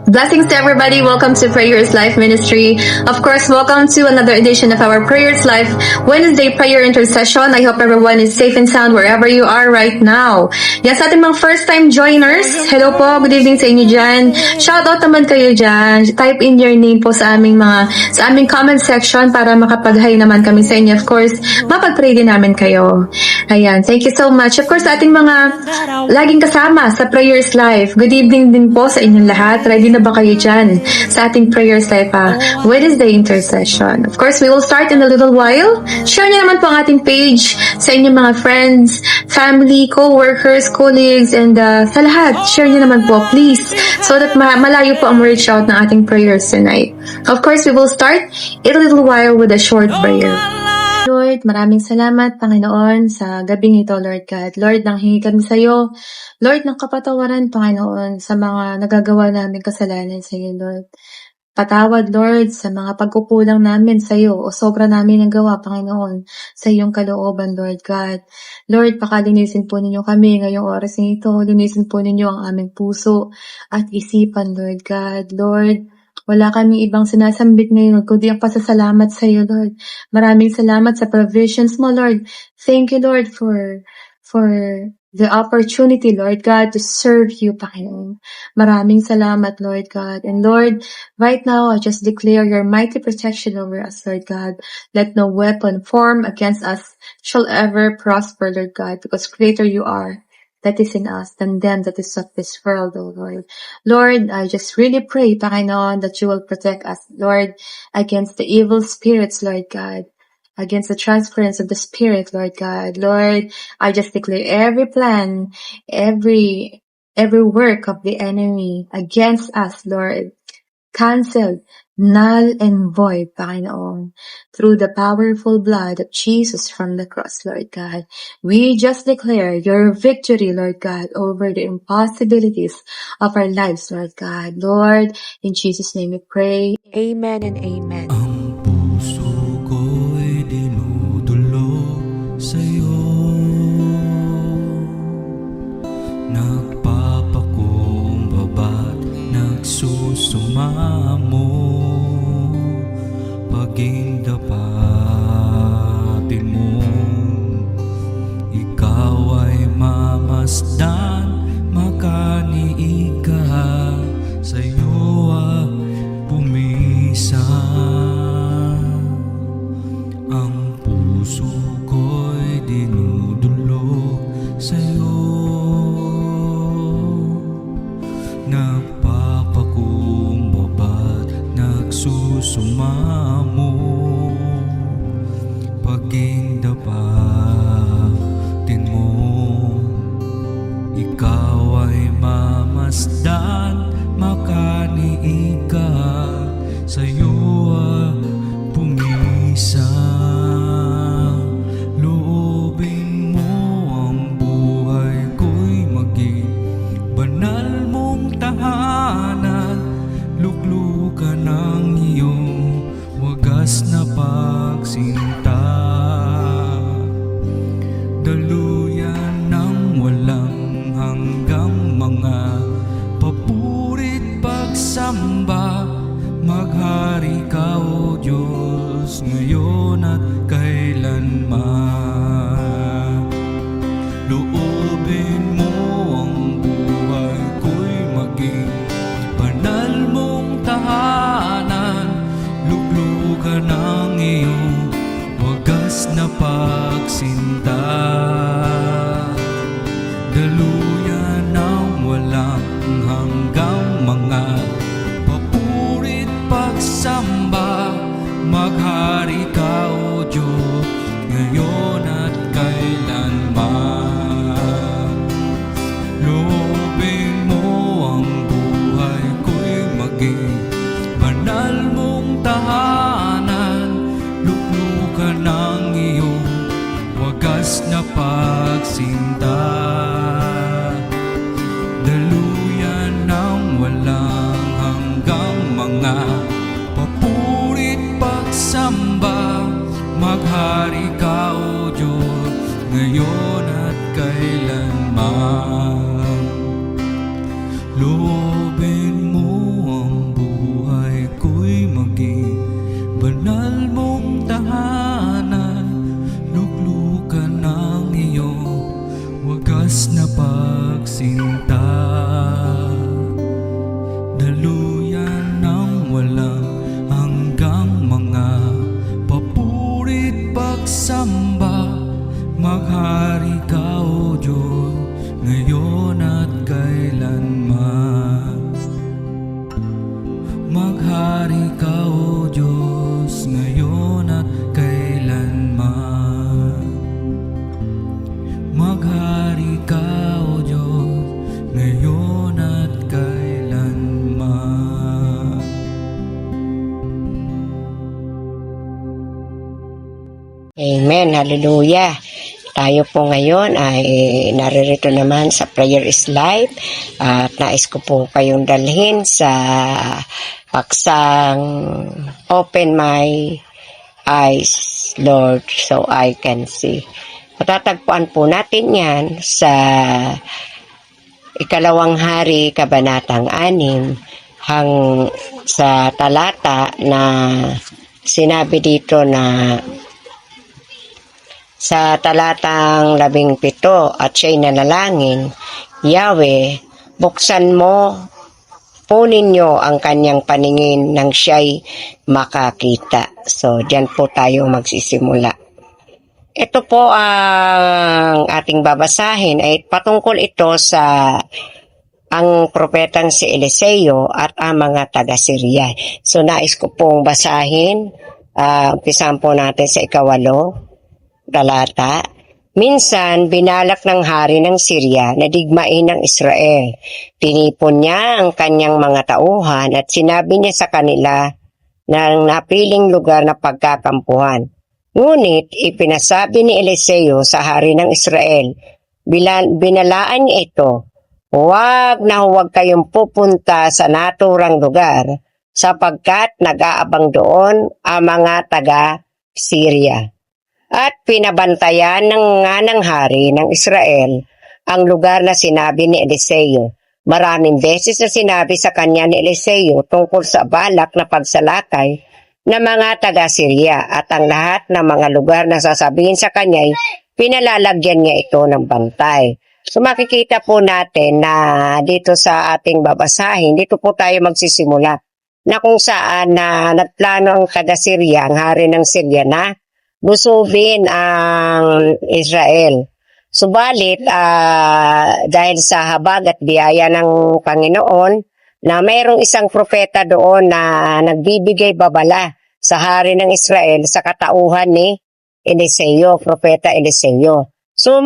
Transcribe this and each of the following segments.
Blessings to everybody. Welcome to Prayers Life Ministry. Of course, welcome to another edition of our Prayers Life Wednesday Prayer Intercession. I hope everyone is safe and sound wherever you are right now. Yan, sa ating mga first-time joiners, hello po, good evening sa inyo dyan. Shoutout naman kayo dyan. Type in your name po sa aming comment section para makapag-hi naman kami sa inyo. Of course, mapag-pray din namin kayo. Ayan, thank you so much. Of course, sa ating mga laging kasama sa Prayers Life, good evening din po sa inyong lahat. Ready na ba kayo dyan sa ating Prayers Life Wednesday Intercession? Of course, we will start in a little while. Share niyo naman po ang ating page sa inyong mga friends, family, co-workers, colleagues, and sa lahat. Share niyo naman po, please, so that malayo po ang reach out ng ating prayers tonight. Of course, we will start in a little while with a short prayer. Lord, maraming salamat, Panginoon, sa gabing ito, Lord God. Lord, nanghingi kami sa iyo, Lord, ng kapatawaran, Panginoon, sa mga nagagawa namin kasalanan sa iyo, Lord. Patawad, Lord, sa mga pagkukulang namin sa iyo o sobra namin ang gawa, Panginoon, sa iyong kalooban, Lord God. Lord, pakalinisin po ninyo kami ngayong oras na ito. Linisin po ninyo ang aming puso at isipan, Lord God. Lord, wala kami ibang sinasambit ngayon kundi ang pasasalamat sa iyo, Lord. Maraming salamat sa provisions mo, Lord. Thank you, Lord, for the opportunity, Lord God, to serve you, Panginoon. Maraming salamat, Lord God. And Lord, right now, I just declare your mighty protection over us, Lord God. Let no weapon form against us shall ever prosper, Lord God, because greater you are that is in us than them that is of this world, O Lord. Lord, I just really pray, Panginoon, that you will protect us, Lord, against the evil spirits, Lord God, against the transference of the Spirit, Lord God. Lord, I just declare every plan, every work of the enemy against us, Lord, canceled, null and void, Panginoon, through the powerful blood of Jesus from the cross, Lord God. We just declare your victory, Lord God, over the impossibilities of our lives, Lord God. Lord, in Jesus' name we pray. Amen and amen. Ang puso ko'y dinudulog sa'yo, nagpapakumbaba't nagsusumamo, paging dapatin mo, ikaw ay mamasdan, makaniig ka, sa'yo pumisa. Ang puso ko'y dinudulog sa'yo, nagpapakumbaba't nagsusumamo, paging dapatin mo, ikaw ay mamasdan, makaniig ka, sa'yo pumisa. Loobin mo ang buhay ko'y maging banal mong tahanan, luklukan ng iyong wagas na pagsinta, daluyan ng walang hanggang mga papurit pagsamba, maghari ka, O Diyos, ngayon at kailanman. Loobin mo ang buhay ko'y maging banal mong tahanan, luklukan ng iyong wagas na pagsinta, daluyan ng walang hanggang mga papurit pagsamba, maghari ka, O Diyos, ngayon at kailanman. Loobin mo ang buhay ko'y maging banal mong tahanan, luklukan ng iyong wagas na pagsinta, Amen. Hallelujah. Tayo po ngayon ay naririto naman sa Prayer is Life at nais ko po kayong dalhin sa paksang Open My Eyes, Lord, so I can see. Matatagpuan po natin yan sa Ikalawang Hari, Kabanatang 6, sa talata na sinabi dito na sa talatang 17 at siya'y nanalangin, Yahweh, buksan mo po ninyo ang kanyang paningin nang siya'y makakita. So, diyan po tayo magsisimula. Ito po ang ating babasahin ay patungkol ito sa ang propetang si Eliseo at ang mga taga-Syria. So, nais ko pong basahin. Umpisahan po natin sa 8 talata. Minsan, binalak ng hari ng Syria na digmain ng Israel. Tinipon niya ang kanyang mga tauhan at sinabi niya sa kanila ng napiling lugar na pagkakampuhan. Ngunit, ipinasabi ni Eliseo sa hari ng Israel, binalaan niya ito, huwag kayong pupunta sa naturang lugar sapagkat nag-aabang doon ang mga taga-Syria. At pinabantayan ng hari ng Israel ang lugar na sinabi ni Eliseo. Maraming beses na sinabi sa kanya ni Eliseo tungkol sa balak na pagsalakay ng mga taga-Syria at ang lahat ng mga lugar na sasabihin sa kanya ay pinalalagyan niya ito ng bantay. So makikita po natin na dito sa ating babasahin, dito po tayo magsisimula na kung saan na nagplano ang taga-Syria, ang hari ng Syria na lusubin ang Israel. Subalit, dahil sa habag at biyaya ng Panginoon, na mayroong isang propeta doon na nagbibigay babala sa hari ng Israel sa katauhan ni Eliseo, propeta Eliseo. So,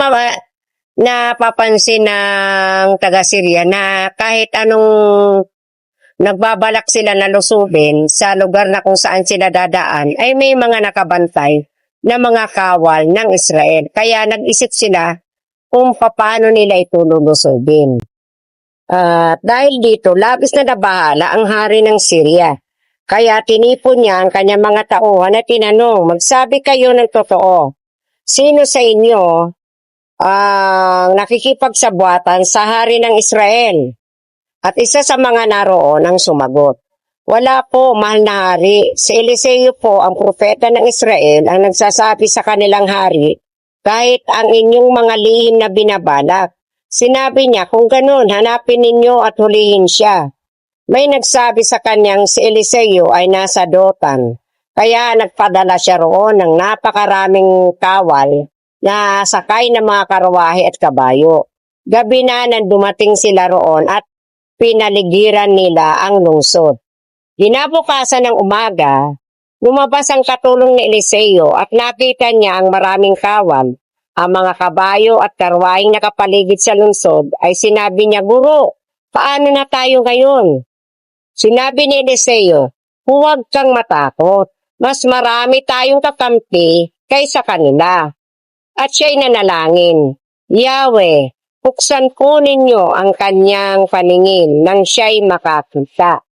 napapansin ng taga-Syria na kahit anong nagbabalak sila na lusubin sa lugar na kung saan sila dadaan, ay may mga nakabantay na mga kawal ng Israel. Kaya nag-isip sila kung paano nila ito lulusubin. Dahil dito, labis na nabahala ang hari ng Syria. Kaya tinipon niya ang kanyang mga tauhan at tinanong, magsabi kayo ng totoo. Sino sa inyo ang nakikipagsabuatan sa hari ng Israel? At isa sa mga naroon ang sumagot, wala po, mahal na hari. Si Eliseo po, ang propeta ng Israel, ang nagsasabi sa kanilang hari, kahit ang inyong mga lihim na binabalak. Sinabi niya, kung ganun, hanapin ninyo at hulihin siya. May nagsabi sa kanyang si Eliseo ay nasa Dotan. Kaya nagpadala siya roon ng napakaraming kawal na sakay ng mga karawahe at kabayo. Gabi na nang dumating sila roon at pinaligiran nila ang lungsod. Ginabukasan ng umaga, lumabas ang katulong ni Eliseo at nakita niya ang maraming kawal. Ang mga kabayo at karwaheng nakapaligid sa lungsod ay sinabi niya, Guro, paano na tayo ngayon? Sinabi ni Eliseo, huwag kang matakot. Mas marami tayong kakampi kaysa kanila. At siya'y nanalangin, Yahweh, buksan po ninyo ang kanyang paningin nang siya'y makakita.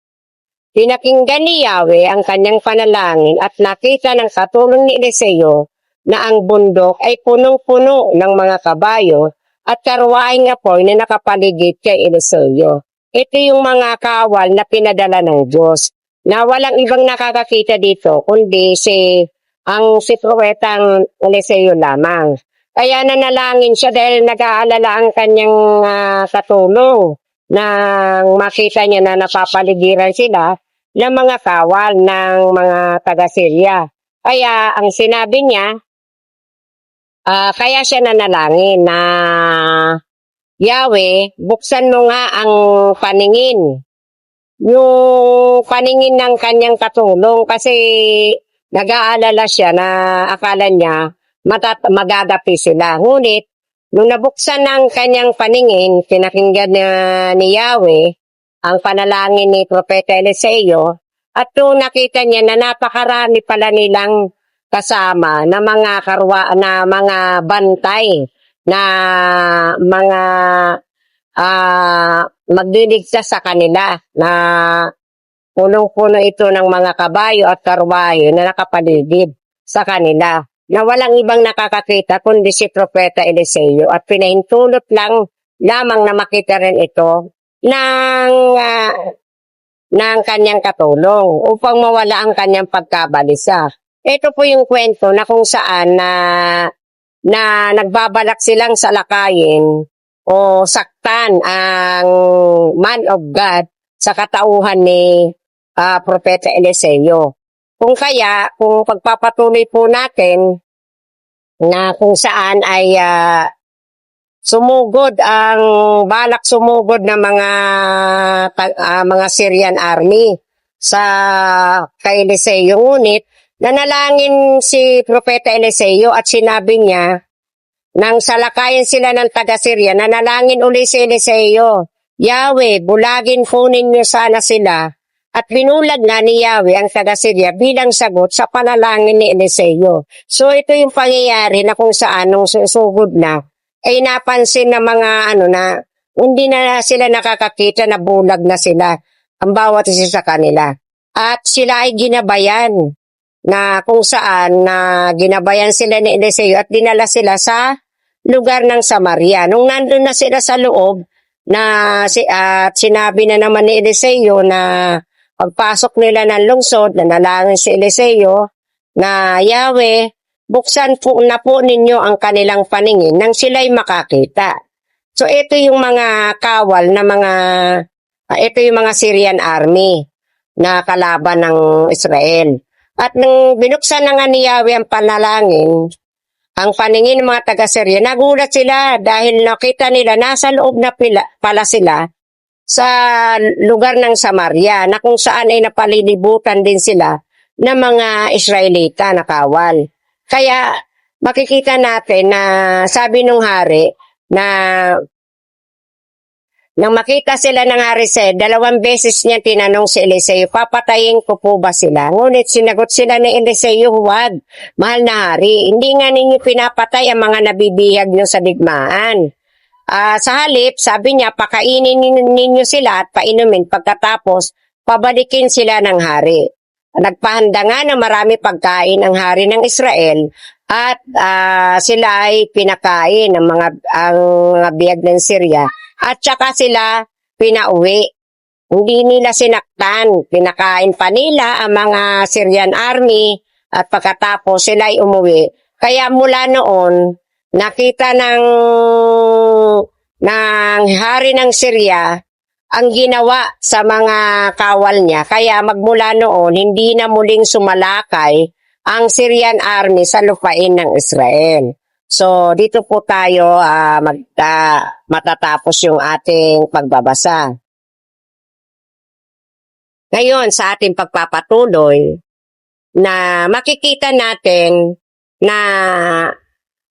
Pinakinggan ni Yahweh ang kanyang panalangin at nakita ng katulong ni Eliseo na ang bundok ay punong-puno ng mga kabayo at karwaheng apoy na nakapaligid kay Eliseo. Ito yung mga kawal na pinadala ng Diyos na walang ibang nakakakita dito kundi si propetang Eliseo lamang. Kaya nanalangin siya dahil nag-aalala ang kanyang katulong nang makita niya na napapaligiran sila ng mga kawal ng mga taga-Syria. Kaya ang sinabi niya, kaya siya nanalangin na Yahweh, buksan mo nga ang paningin. Yung paningin ng kanyang katulong kasi nag-aalala siya na akala niya magagapi sila. Ngunit, nung nabuksan ng kanyang paningin, pinakinggan ni Yahweh ang panalangin ni Propeta Eliseo at nung nakita niya na napakarami pala nilang kasama na mga na mga bantay na mga magdiligtas sa kanila na punong-puno ito ng mga kabayo at karwahe na nakapaligid sa kanila na walang ibang nakakakita kundi si Propeta Eliseo at pinahintulot lamang na makita rin ito ng kanyang katulong upang mawala ang kanyang pagkabalisa. Ito po yung kwento na kung saan na nagbabalak silang salakayin o saktan ang man of God sa katauhan ni Propeta Eliseo. Kung pagpapatuloy po natin na kung saan ay balak sumugod ng mga Syrian army kay Eliseo. Ngunit nanalangin si Propeta Eliseo at sinabi niya nang salakayin sila ng taga-Syria, nanalangin uli si Eliseo, Yahweh, bulagin kunin niyo sana sila. At binulag nga ni Yahweh ang taga-Syria bilang sagot sa panalangin ni Eliseo. So ito yung pangyayari na kung saan nung susugod na ay napansin na mga na hindi na sila nakakakita na bulag na sila ang bawat isa sa kanila. At sila ay ginabayan na kung saan na ginabayan sila ni Eliseo at dinala sila sa lugar ng Samaria. Nung nandun na sila sa loob at sinabi na naman ni Eliseo na pagpasok nila ng lungsod, nanalangin si Eliseo na Yahweh, buksan na po ninyo ang kanilang paningin nang sila'y makakita. So ito yung mga kawal na ito yung mga Syrian army na kalaban ng Israel. At nung binuksan na nga ni Yahweh ang panalangin, ang paningin ng mga taga-Syria, nagulat sila dahil nakita nila nasa loob na pala sila sa lugar ng Samaria na kung saan ay napalilibutan din sila ng mga Israelita na kawal. Kaya makikita natin na sabi nung hari na nang makita sila ng hari Sed, 2 beses niya tinanong si Eliseo, papatayin ko po ba sila? Ngunit sinagot sila ni Eliseo, huwag, mahal na hari, hindi nga ninyo pinapatay ang mga nabibihag nyo sa digmaan. Sa halip, sabi niya, pakainin ninyo sila at painumin pagkatapos pabalikin sila ng hari. Nagpahanda nga ng marami pagkain ang hari ng Israel at sila ay pinakain ang mga bihag ng Syria at saka sila pinauwi. Hindi nila sinaktan, pinakain pa nila ang mga Syrian army at pagkatapos sila ay umuwi. Kaya mula noon, nakita ng hari ng Syria ang ginawa sa mga kawal niya. Kaya magmula noon, hindi na muling sumalakay ang Syrian army sa lupain ng Israel. So, dito po tayo matatapos yung ating pagbabasa. Ngayon, sa ating pagpapatuloy, na makikita natin na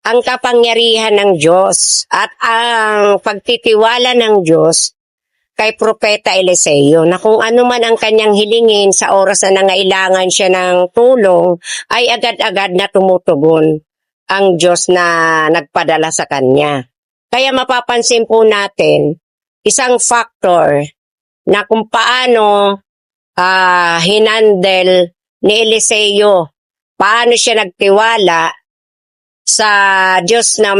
ang kapangyarihan ng Diyos at ang pagtitiwala ng Diyos kay Propeta Eliseo na kung ano man ang kanyang hilingin sa oras na nangailangan siya ng tulong ay agad-agad na tumutugon ang Diyos na nagpadala sa kanya. Kaya mapapansin po natin isang factor na kung paano hinandle ni Eliseo, paano siya nagtiwala sa Diyos na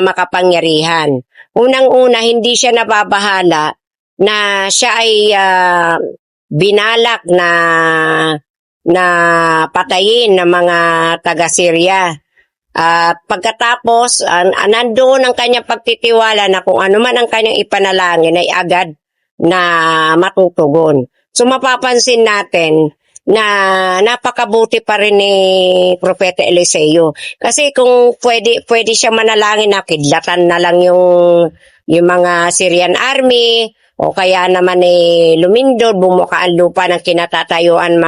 makapangyarihan. Unang-una, hindi siya nababahala na siya ay binalak na patayin ng mga taga-Syria. At pagkatapos, nandoon ang kanyang pagtitiwala na kung ano man ang kanyang ipanalangin ay agad na matutugon. So mapapansin natin na napakabuti pa rin ni Propeta Eliseo. Kasi kung pwede siya manalangin na kidlatan na lang yung mga Syrian army o kaya naman lumindol, bumuka ang lupa ng kinatatayuan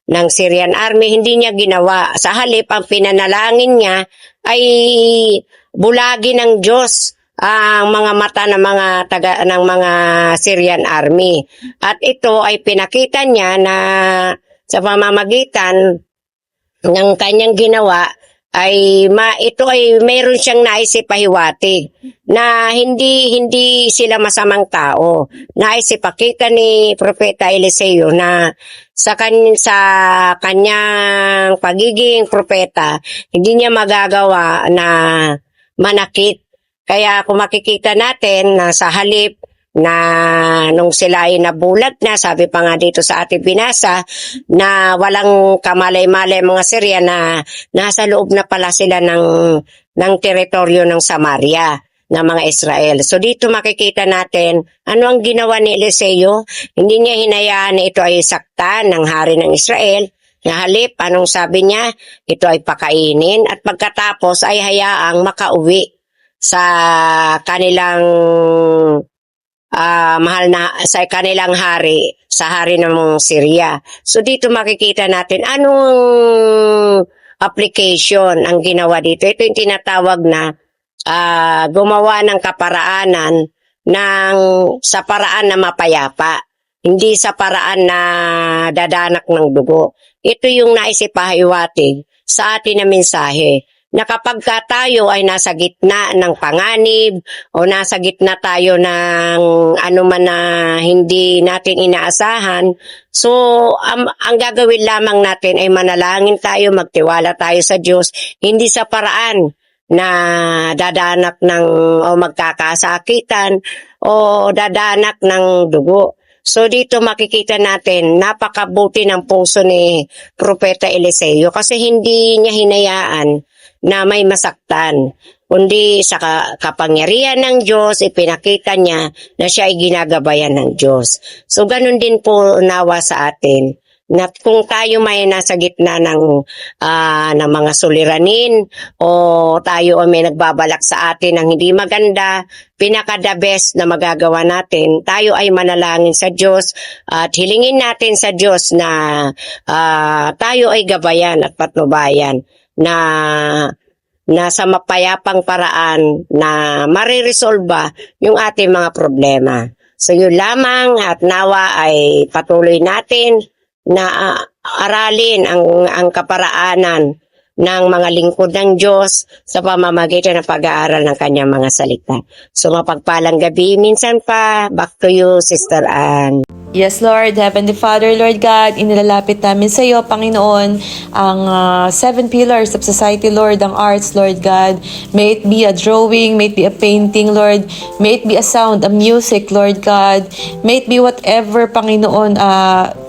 ng Syrian army, hindi niya ginawa. Sa halip, ang pinanalangin niya ay bulagi ng Diyos ang mga mata ng mga Syrian army. At ito ay pinakita niya na sa pamamagitan ng kanyang ginawa ay ito ay mayroon siyang naisip pahiwatig na hindi sila masamang tao. Naisip pakita ni Propeta Eliseo na sa kanyang pagiging propeta, hindi niya magagawa na manakit. Kaya kung makikita natin na sa halip na nung sila ay nabulag na, sabi pa nga dito sa ating binasa, na walang kamalay-malay mga Syria na nasa loob na pala sila ng teritoryo ng Samaria ng mga Israel. So dito makikita natin ano ang ginawa ni Eliseo. Hindi niya hinayaan na ito ay saktan ng hari ng Israel. Na halip, anong sabi niya? Ito ay pakainin at pagkatapos ay hayaang makauwi sa kanilang sa kanilang hari, sa hari ng Syria. So dito makikita natin anong application ang ginawa dito. Ito yung tinatawag na gumawa ng kaparaanan sa paraan na mapayapa, hindi sa paraan na dadanak ng dugo. Ito yung naisipahiwatig sa atin na mensahe na kapag tayo ay nasa gitna ng panganib o nasa gitna tayo ng anuman na hindi natin inaasahan, so ang gagawin lamang natin ay manalangin tayo, magtiwala tayo sa Diyos, hindi sa paraan na dadanak o magkakasakitan o dadanak ng dugo. So dito makikita natin napakabuti ng puso ni Propeta Eliseo kasi hindi niya hinayaan na may masaktan, kundi sa kapangyarihan ng Diyos, ipinakita niya na siya ay ginagabayan ng Diyos. So ganun din po nawa sa atin, na kung tayo may nasa gitna ng mga suliranin o tayo ay may nagbabalak sa atin ng hindi maganda, pinaka-the best na magagawa natin, tayo ay manalangin sa Diyos at hilingin natin sa Diyos na tayo ay gabayan at patnubayan na sa mapayapang paraan na mariresolba yung ating mga problema. So yun lamang at nawa ay patuloy natin na aralin ang kaparaanan ng mga lingkod ng Diyos sa pamamagitan ng pag-aaral ng kanyang mga salita. So mapagpalang gabi. Minsan pa, back to you, Sister Ann. Yes, Lord, Heavenly Father, Lord God, inilalapit namin sa iyo, Panginoon, ang 7 pillars of society, Lord, ang arts, Lord God. May it be a drawing, may it be a painting, Lord. May it be a sound, a music, Lord God. May it be whatever, Panginoon,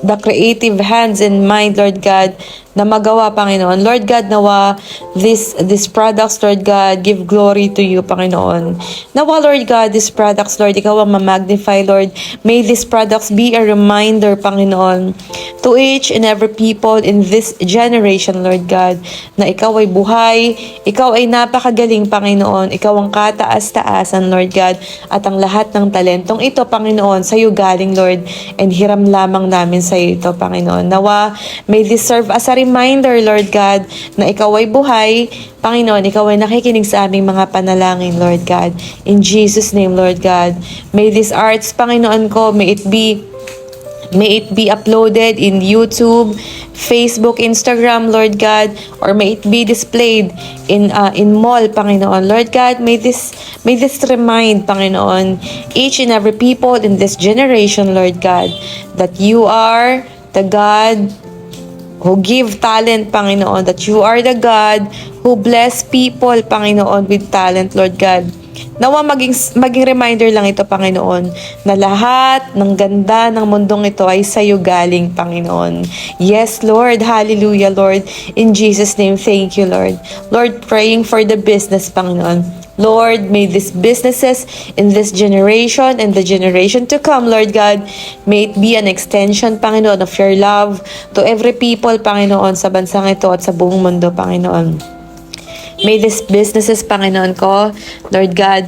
the creative hands and mind, Lord God, na magawa, Panginoon. Lord God, nawa these products, Lord God, give glory to you, Panginoon. Nawa, Lord God, these products, Lord, ikaw ang ma-magnify, Lord. May these products be a reminder, Panginoon, to each and every people in this generation, Lord God, na ikaw ay buhay, ikaw ay napakagaling, Panginoon, ikaw ang kataas-taasan, Lord God, at ang lahat ng talentong ito, Panginoon, sa iyo galing, Lord, and hiram lamang namin sa iyo ito, Panginoon. Nawa, may this serve as a reminder, Lord God, na ikaw ay buhay, Panginoon, ikaw ay nakikinig sa aming mga panalangin, Lord God. In Jesus' name, Lord God, may these arts, Panginoon ko, may it be uploaded in YouTube, Facebook, Instagram, Lord God, or may it be displayed in mall, Panginoon. Lord God, may this remind, Panginoon, each and every people in this generation, Lord God, that you are the God who give talent, Panginoon, that you are the God who bless people, Panginoon, with talent, Lord God. Nawa maging reminder lang ito, Panginoon, na lahat ng ganda ng mundong ito ay sa iyo galing, Panginoon. Yes, Lord. Hallelujah, Lord. In Jesus' name, thank you, Lord. Lord, praying for the business, Panginoon. Lord, may these businesses in this generation and the generation to come, Lord God, may it be an extension, Panginoon, of your love to every people, Panginoon, sa bansang ito at sa buong mundo, Panginoon. May these businesses, Panginoon ko, Lord God,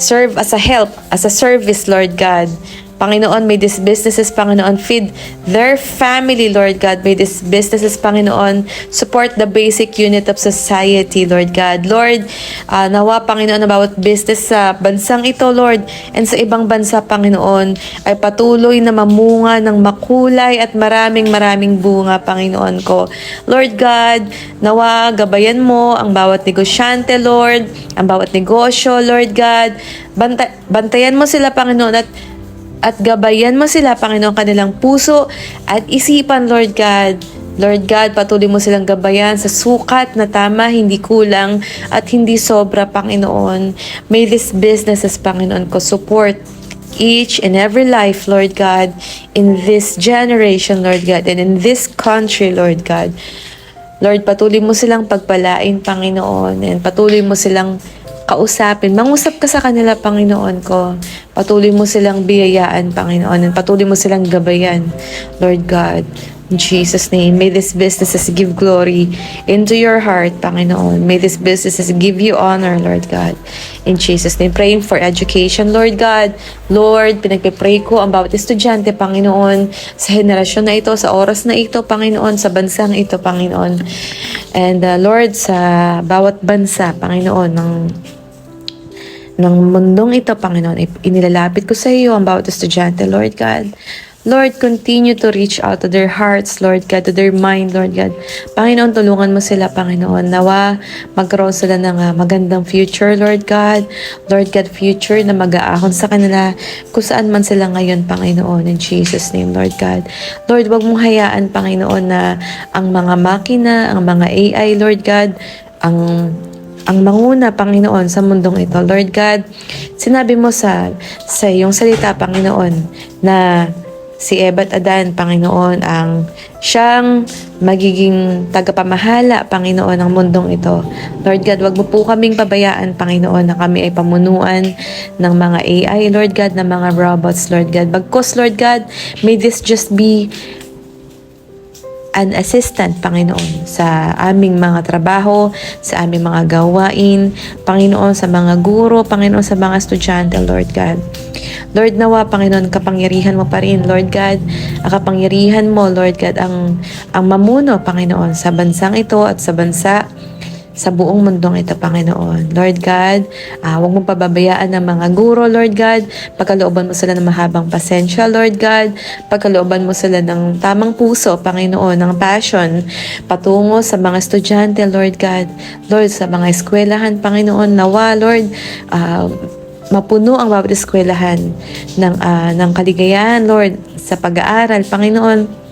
serve as a help, as a service, Lord God, Panginoon, may these businesses, Panginoon, feed their family, Lord God. May these businesses, Panginoon, support the basic unit of society, Lord God. Lord, nawa, Panginoon, na bawat business sa bansang ito, Lord, and sa ibang bansa, Panginoon, ay patuloy na mamunga ng makulay at maraming bunga, Panginoon ko. Lord God, nawa, gabayan mo ang bawat negosyante, Lord, ang bawat negosyo, Lord God. Bantayan mo sila, Panginoon, at gabayan mo sila, Panginoon, kanilang puso at isipan, Lord God. Lord God, patuloy mo silang gabayan sa sukat na tama, hindi kulang at hindi sobra, Panginoon. May these businesses, Panginoon ko, support each and every life, Lord God, in this generation, Lord God, and in this country, Lord God. Lord, patuloy mo silang pagpalain, Panginoon, and patuloy mo silang kausapin. Mangusap ka sa kanila, Panginoon ko. Patuloy mo silang biyayaan, Panginoon, and patuloy mo silang gabayan, Lord God. In Jesus' name, may these businesses give glory into your heart, Panginoon. May these businesses give you honor, Lord God. In Jesus' name, praying for education, Lord God. Lord, pinagpipray ko ang bawat estudyante, Panginoon, sa henerasyon na ito, sa oras na ito, Panginoon, sa bansang ito, Panginoon. And Lord, sa bawat bansa, Panginoon, ng mundong ito, Panginoon, inilalapit ko sa iyo ang bawat estudyante, Lord God. Lord, continue to reach out to their hearts, Lord God, to their mind, Lord God. Panginoon, tulungan mo sila, Panginoon. Nawa, magkaroon sila ng magandang future, Lord God. Lord God, future na mag-aahon sa kanila kung saan man sila ngayon, Panginoon. In Jesus' name, Lord God. Lord, wag mong hayaan, Panginoon, na ang mga makina, ang mga AI, Lord God, ang manguna, Panginoon, sa mundong ito. Lord God, sinabi mo sa iyong salita, Panginoon, na si Eva at Adan, Panginoon, ang siyang magiging tagapamahala, Panginoon, ng mundong ito. Lord God, wag mo po kaming pabayaan, Panginoon, na kami ay pamunuan ng mga AI, Lord God, ng mga robots, Lord God. Bagkus, Lord God, may this just be an assistant, Panginoon, sa aming mga trabaho, sa aming mga gawain, Panginoon, sa mga guro, Panginoon, sa mga estudyante, Lord God. Lord, nawa, Panginoon, kapangyarihan mo pa rin, Lord God. Ang kapangyarihan mo, Lord God, ang mamuno, Panginoon, sa bansang ito at sa bansa, sa buong mundong ito, Panginoon. Lord God, huwag mong pababayaan ng mga guro, Lord God. Pagkalooban mo sila ng mahabang pasensya, Lord God. Pagkalooban mo sila ng tamang puso, Panginoon, ng passion, patungo sa mga estudyante, Lord God. Lord, sa mga eskwelahan, Panginoon, nawa, Lord, mapuno ang bawat eskwelahan ng kaligayahan, Lord, sa pag-aaral, Panginoon.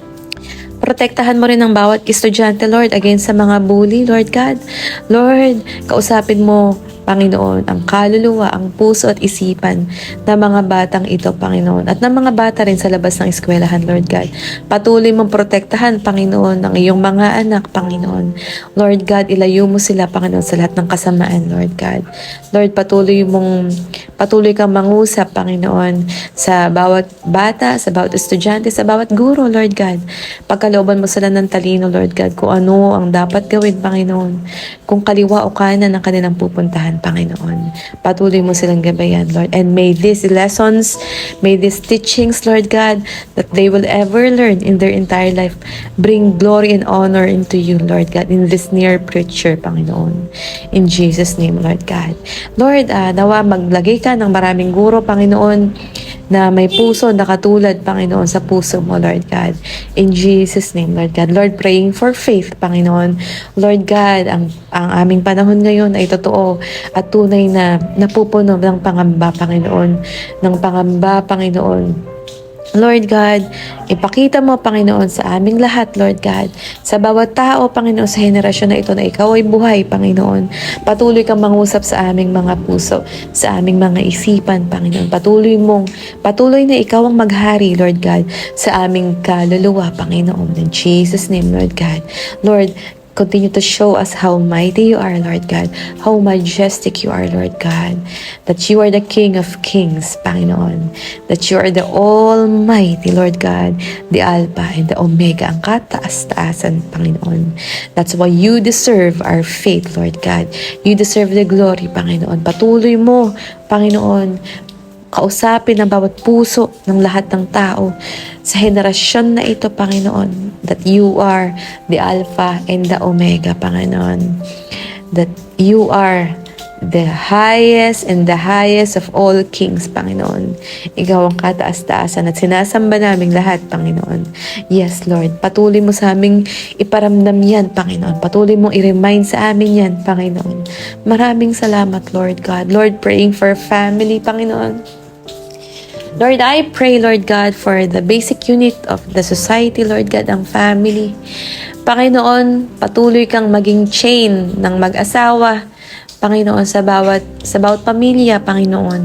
Protektahan mo rin ang bawat estudyante, Lord, against sa mga bully, Lord God. Lord, kausapin mo, Panginoon, ang kaluluwa, ang puso at isipan ng mga batang ito, Panginoon. At ng mga bata rin sa labas ng eskwelahan, Lord God. Patuloy mong protektahan, Panginoon, ang iyong mga anak, Panginoon. Lord God, ilayo mo sila, Panginoon, sa lahat ng kasamaan, Lord God. Lord, patuloy kang mangusap, Panginoon, sa bawat bata, sa bawat estudyante, sa bawat guro, Lord God. Pagkalooban mo sila ng talino, Lord God, kung ano ang dapat gawin, Panginoon. Kung kaliwa o kanan ang kanilang pupuntahan, Panginoon. Patuloy mo silang gabayan, Lord. And may these lessons, may these teachings, Lord God, that they will ever learn in their entire life, bring glory and honor into you, Lord God, in this near future, Panginoon. In Jesus' name, Lord God. Lord, nawa maglagay ka ng maraming guro, Panginoon, na may puso na katulad, Panginoon, sa puso mo, Lord God. In Jesus' name, Lord God. Lord, praying for faith, Panginoon. Lord God, ang aming panahon ngayon ay totoo at tunay na napupuno ng pangamba, Panginoon. Ng pangamba, Panginoon. Lord God, ipakita mo, Panginoon, sa aming lahat, Lord God, sa bawat tao, Panginoon, sa henerasyon na ito na ikaw ay buhay, Panginoon. Patuloy kang mangusap sa aming mga puso, sa aming mga isipan, Panginoon. Patuloy na ikaw ang maghari, Lord God, sa aming kaluluwa, Panginoon. In Jesus' name, Lord God. Lord, continue to show us how mighty you are, Lord God. How majestic you are, Lord God. That you are the King of Kings, Panginoon. That you are the Almighty, Lord God. The Alpha and the Omega, ang kataas-taasan, Panginoon. That's why you deserve our faith, Lord God. You deserve the glory, Panginoon. Patuloy mo, Panginoon, kausapin ang bawat puso ng lahat ng tao sa henerasyon na ito, Panginoon, that you are the Alpha and the Omega, Panginoon. That you are the highest and the highest of all kings, Panginoon. Ikaw ang kataas-taasan at sinasamba naming lahat, Panginoon. Yes, Lord. Patuloy mo sa aming iparamdam yan, Panginoon. Patuloy mo i-remind sa amin yan, Panginoon. Maraming salamat, Lord God. Lord, praying for family, Panginoon. Lord, I pray, Lord God, for the basic unit of the society, Lord God, ang family. Panginoon, patuloy kang maging chain ng mag-asawa, Panginoon, sa bawat pamilya, Panginoon,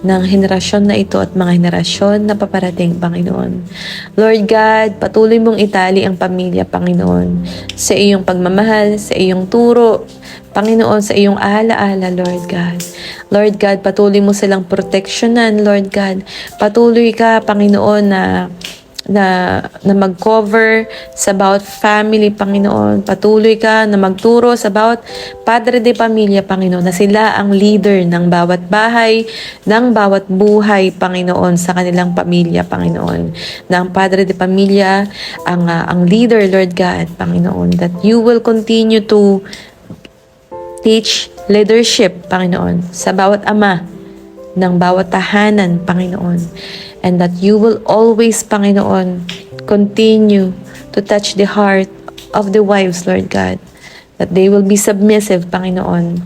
ng henerasyon na ito at mga henerasyon na paparating, Panginoon. Lord God, patuloy mong itali ang pamilya, Panginoon, sa iyong pagmamahal, sa iyong turo, Panginoon, sa iyong alaala, Lord God. Lord God, patuloy mo silang proteksyonan, Lord God. Patuloy ka, Panginoon, na mag-cover sa bawat family, Panginoon. Patuloy ka na magturo sa bawat padre de pamilya, Panginoon, na sila ang leader ng bawat bahay, ng bawat buhay, Panginoon, sa kanilang pamilya, Panginoon. Na ang padre de pamilya, ang leader, Lord God, Panginoon, that you will continue to teach leadership, Panginoon, sa bawat ama ng bawat tahanan, Panginoon. And that you will always, Panginoon, continue to touch the heart of the wives, Lord God. That they will be submissive, Panginoon,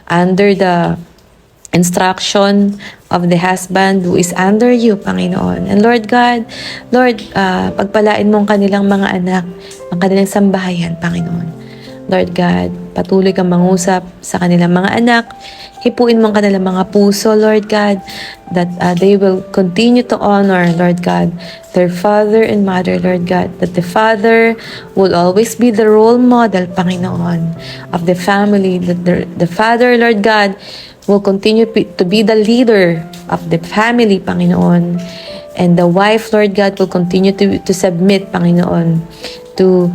under the instruction of the husband who is under you, Panginoon. And Lord God, Lord, pagpalain mo ang kanilang mga anak, ang kanilang sambahayan, Panginoon. Lord God, patuloy kang mangusap sa kanilang mga anak. Hipuin mo ang kanilang mga puso, Lord God, that they will continue to honor, Lord God, their father and mother, Lord God, that the father will always be the role model, Panginoon, of the family, that the father, Lord God, will continue to be the leader of the family, Panginoon, and the wife, Lord God, will continue to submit, Panginoon, to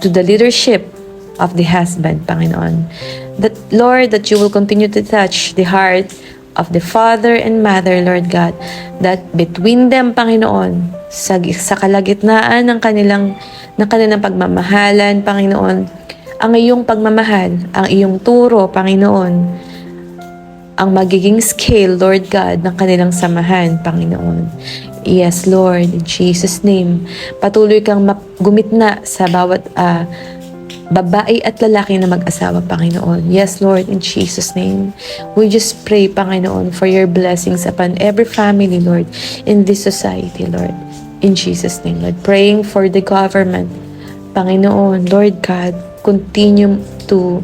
the leadership of the husband, Panginoon. That, Lord, that you will continue to touch the heart of the father and mother, Lord God, that between them, Panginoon, sa kalagitnaan ng kanilang pagmamahalan, Panginoon, ang iyong pagmamahal, ang iyong turo, Panginoon, ang magiging scale, Lord God, ng kanilang samahan, Panginoon. Yes, Lord, in Jesus' name, patuloy kang gumitna sa bawat babae at lalaki na mag-asawa, Panginoon. Yes, Lord, in Jesus' name. We just pray, Panginoon, for your blessings upon every family, Lord, in this society, Lord. In Jesus' name, Lord. Praying for the government, Panginoon, Lord God, continue to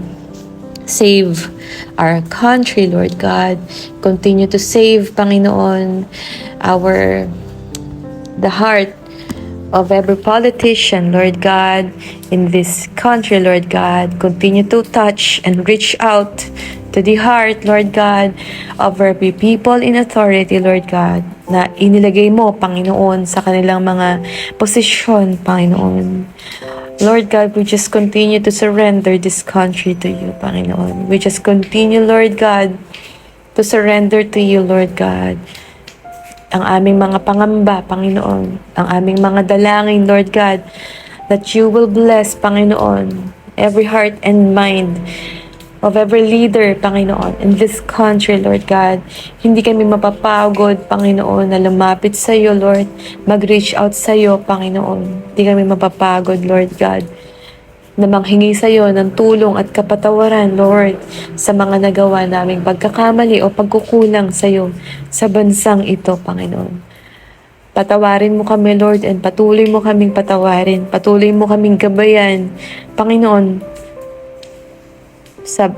save our country, Lord God. Continue to save, Panginoon, the heart of every politician, Lord God, in this country, Lord God. Continue to touch and reach out to the heart, Lord God, of every people in authority, Lord God, na inilagay mo, Panginoon, sa kanilang mga posisyon, Panginoon. Lord God, we just continue to surrender this country to you, Panginoon. We just continue, Lord God, to surrender to you, Lord God, ang aming mga pangamba, Panginoon, ang aming mga dalangin, Lord God, that you will bless, Panginoon, every heart and mind of every leader, Panginoon, in this country, Lord God. Hindi kami mapapagod, Panginoon, na lumapit sa iyo, Lord, mag-reach out sa iyo, Panginoon. Hindi kami mapapagod, Lord God, na manghingi sa iyo ng tulong at kapatawaran, Lord, sa mga nagawa naming pagkakamali o pagkukulang sa iyo sa bansang ito, Panginoon. Patawarin mo kami, Lord, and patuloy mo kaming patawarin. Patuloy mo kaming gabayan, Panginoon, sa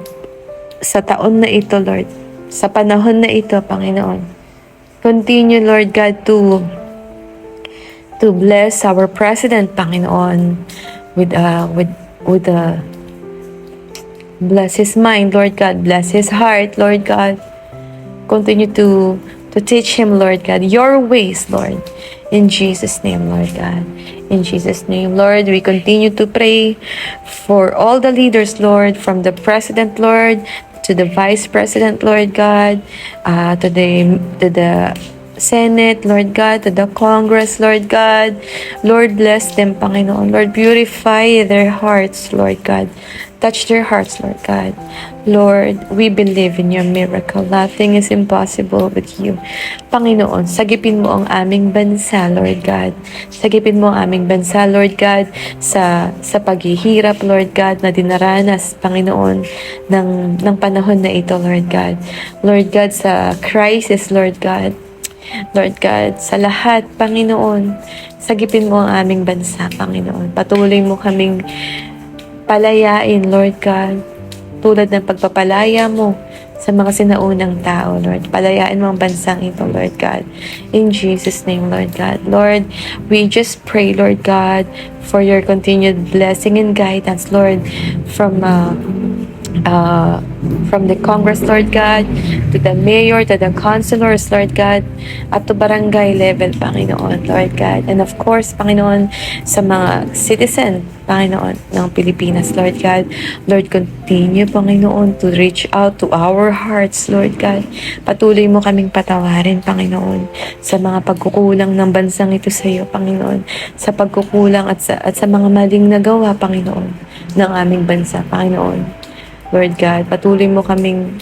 taon na ito, Lord, sa panahon na ito, Panginoon. Continue, Lord God, to bless our President, Panginoon, with bless his mind, Lord God. Bless his heart, Lord God. Continue to teach him, Lord God, your ways, Lord. In Jesus' name, Lord God. In Jesus' name, Lord, we continue to pray for all the leaders, Lord, from the President, Lord, to the Vice President, Lord God, to the Senate, Lord God, to the Congress, Lord God. Lord, bless them, Panginoon. Lord, purify their hearts, Lord God. Touch their hearts, Lord God. Lord, we believe in your miracle. Nothing is impossible with you. Panginoon, sagipin mo ang aming bansa, Lord God. Sagipin mo ang aming bansa, Lord God, sa paghihirap, Lord God, na dinaranas, Panginoon, ng panahon na ito, Lord God. Lord God, sa crisis, Lord God. Lord God, sa lahat, Panginoon, sagipin mo ang aming bansa, Panginoon. Patuloy mo kaming palayain, Lord God, tulad ng pagpapalaya mo sa mga sinaunang tao, Lord. Palayain mo ang bansang ito, Lord God. In Jesus' name, Lord God. Lord, we just pray, Lord God, for your continued blessing and guidance, Lord, from the Congress, Lord God, to the mayor, to the councilors, Lord God, at to barangay level, Panginoon, Lord God. And of course, Panginoon, sa mga citizen, Panginoon, ng Pilipinas, Lord God. Lord, continue, Panginoon, to reach out to our hearts, Lord God. Patuloy mo kaming patawarin, Panginoon, sa mga pagkukulang ng bansang ito sa iyo, Panginoon. Sa pagkukulang at sa mga maling nagawa, Panginoon, ng aming bansa, Panginoon. Lord God, patuloy mo kaming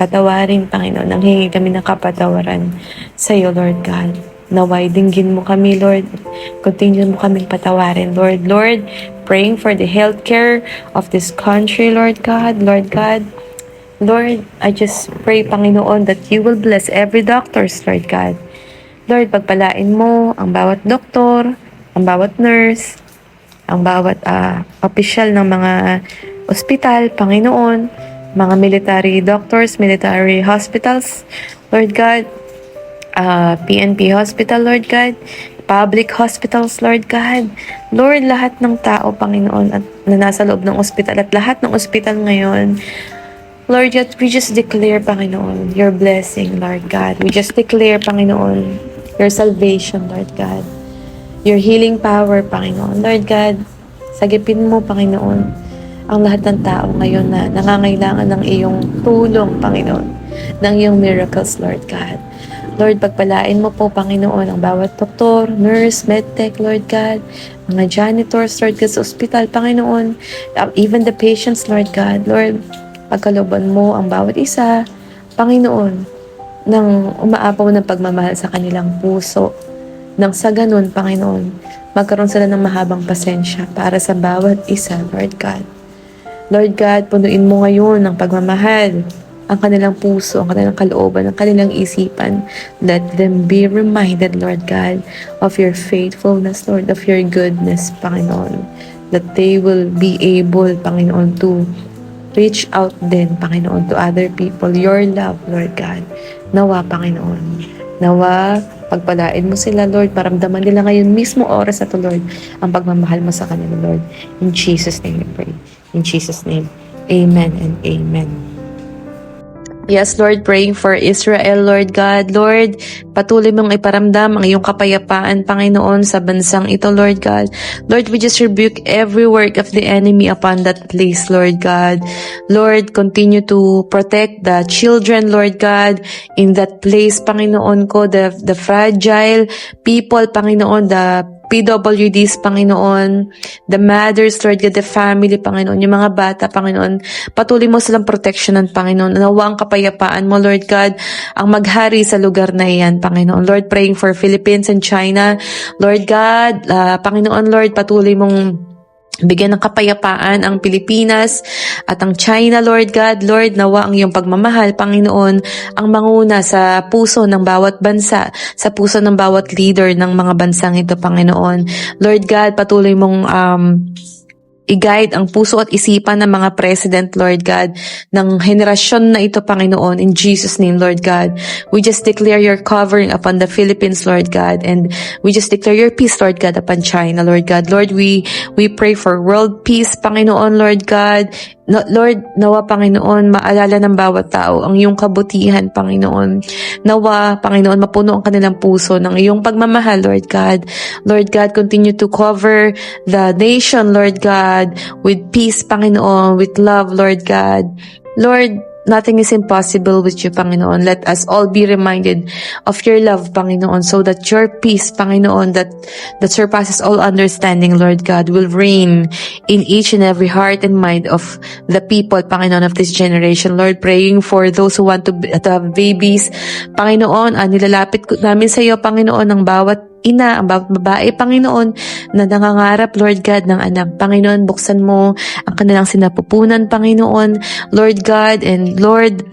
patawarin, Panginoon. Nanghingi kami ng kapatawaran sa iyo, Lord God. Naway dinggin mo kami, Lord. Continue mo kaming patawarin, Lord. Lord, praying for the healthcare of this country, Lord God. Lord God, Lord, I just pray, Panginoon, that you will bless every doctors, Lord God. Lord, pagpalain mo ang bawat doktor, ang bawat nurse, ang bawat opisyal ng mga ospital, Panginoon, mga military doctors, military hospitals, Lord God, PNP hospital, Lord God, public hospitals, Lord God. Lord, lahat ng tao, Panginoon, at na nasa loob ng ospital at lahat ng ospital ngayon, Lord, we just declare, Panginoon, your blessing, Lord God. We just declare, Panginoon, your salvation, Lord God. Your healing power, Panginoon. Lord God, sagipin mo, Panginoon, ang lahat ng tao ngayon na nangangailangan ng iyong tulong, Panginoon, ng iyong miracles, Lord God. Lord, pagpalain mo po, Panginoon, ang bawat doktor, nurse, medtech, Lord God, mga janitors, Lord God, sa ospital, Panginoon, even the patients, Lord God. Lord, pagkalooban mo ang bawat isa, Panginoon, nang umaapaw ng pagmamahal sa kanilang puso, nang sa ganun, Panginoon, magkaroon sila ng mahabang pasensya para sa bawat isa, Lord God. Lord God, punuin mo ngayon ng pagmamahal ang kanilang puso, ang kanilang kalooban, ang kanilang isipan. Let them be reminded, Lord God, of your faithfulness, Lord, of your goodness, Panginoon. That they will be able, Panginoon, to reach out din, Panginoon, to other people. Your love, Lord God. Nawa, Panginoon. Nawa, pagpalain mo sila, Lord. Paramdaman nila ngayon mismo oras na to, Lord, ang pagmamahal mo sa kanila, Lord. In Jesus' name we pray. In Jesus' name, amen and amen. Yes, Lord, praying for Israel, Lord God. Lord, patuloy mong iparamdam ang iyong kapayapaan, Panginoon, sa bansang ito, Lord God. Lord, we just rebuke every work of the enemy upon that place, Lord God. Lord, continue to protect the children, Lord God, in that place, Panginoon ko, the fragile people, Panginoon, the PWDs, Panginoon, the mothers, Lord God, the family, Panginoon, yung mga bata, Panginoon, patuloy mo silang proteksyonan, Panginoon. Nawa ang kapayapaan mo, Lord God, ang maghari sa lugar na iyan, Panginoon. Lord, praying for Philippines and China, Lord God, Panginoon, Lord, patuloy mong bigyan ng kapayapaan ang Pilipinas at ang China, Lord God. Lord, nawa ang iyong pagmamahal, Panginoon, ang manguna sa puso ng bawat bansa, sa puso ng bawat leader ng mga bansang ito, Panginoon. Lord God, patuloy mong i-guide ang puso at isipan ng mga president, Lord God, ng henerasyon na ito, Panginoon, in Jesus' name, Lord God. We just declare your covering upon the Philippines, Lord God, and we just declare your peace, Lord God, upon China, Lord God. Lord, we pray for world peace, Panginoon, Lord God. No, Lord, nawa, Panginoon, maalala ng bawat tao ang iyong kabutihan, Panginoon. Nawa, Panginoon, mapuno ang kanilang puso ng iyong pagmamahal, Lord God. Lord God, continue to cover the nation, Lord God, with peace, Panginoon, with love, Lord God. Lord, nothing is impossible with you, Panginoon. Let us all be reminded of your love, Panginoon, so that your peace, Panginoon, that surpasses all understanding, Lord God, will reign in each and every heart and mind of the people, Panginoon, of this generation. Lord, praying for those who want to have babies, Panginoon, nilalapit namin sa iyo, Panginoon, ang bawat ina, ang bawat babae, Panginoon, na nangangarap, Lord God, ng anak. Panginoon, buksan mo ang kanilang sinapupunan, Panginoon, Lord God, and Lord,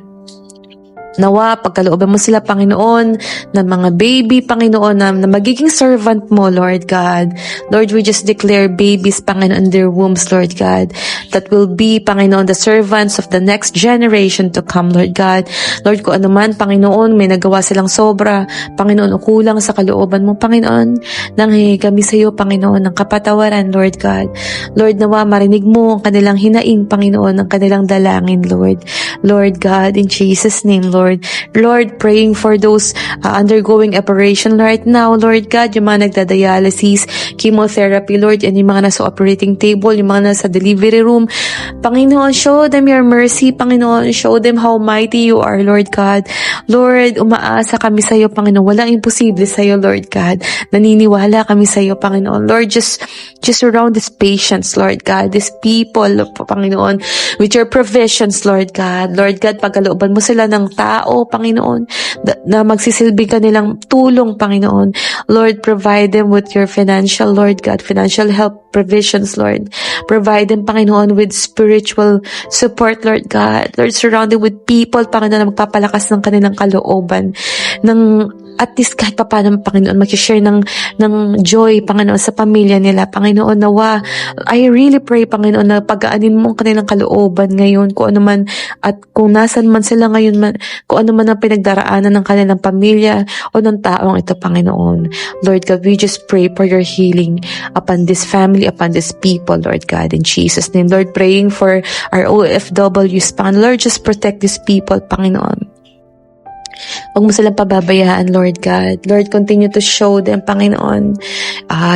nawa, pagkalooban mo sila, Panginoon, ng mga baby, Panginoon, na magiging servant mo, Lord God. Lord, we just declare babies, Panginoon, in their wombs, Lord God, that will be, Panginoon, the servants of the next generation to come, Lord God. Lord, kung ano man, Panginoon, may nagawa silang sobra, Panginoon, o kulang sa kalooban mo, Panginoon, nanghingi kami sa iyo, Panginoon, ng kapatawaran, Lord God. Lord, nawa, marinig mo ang kanilang hinaing, Panginoon, ang kanilang dalangin, Lord. Lord God, in Jesus' name, Lord. Lord, praying for those undergoing operation right now, Lord God, yung mga nagdadialysis, chemotherapy, Lord, and yung mga nasa operating table, yung mga nasa delivery room. Panginoon, show them your mercy, Panginoon. Show them how mighty you are, Lord God. Lord, umaasa kami sa iyo, Panginoon. Walang imposible sa iyo, Lord God. Naniniwala kami sa iyo, Panginoon. Lord, just surround these patients, Lord God, these people, Panginoon, with your provisions, Lord God. Lord God, pagkalooban mo sila ng tao, Panginoon, na magsisilbi ka nilang tulong, Panginoon. Lord, provide them with your financial, Lord God, financial help, provisions, Lord. Provide them, Panginoon, with spiritual support, Lord God. Lord, surround them with people, Panginoon, na magpapalakas ng kanilang kalooban, ng at least kahit pa paano, Panginoon, mag-share ng joy, Panginoon, sa pamilya nila. Panginoon, nawa, I really pray, Panginoon, na pagaanin mo ang kanilang kalooban ngayon, kung ano man, at kung nasan man sila ngayon, kung ano man ang pinagdaraanan ng kanilang pamilya o ng taong ito, Panginoon. Lord God, we just pray for your healing upon this family, upon this people, Lord God, in Jesus' name. Lord, praying for our OFWs, Panginoon. Lord, just protect these people, Panginoon. Huwag mo silang pababayaan, Lord God. Lord, continue to show them, Panginoon,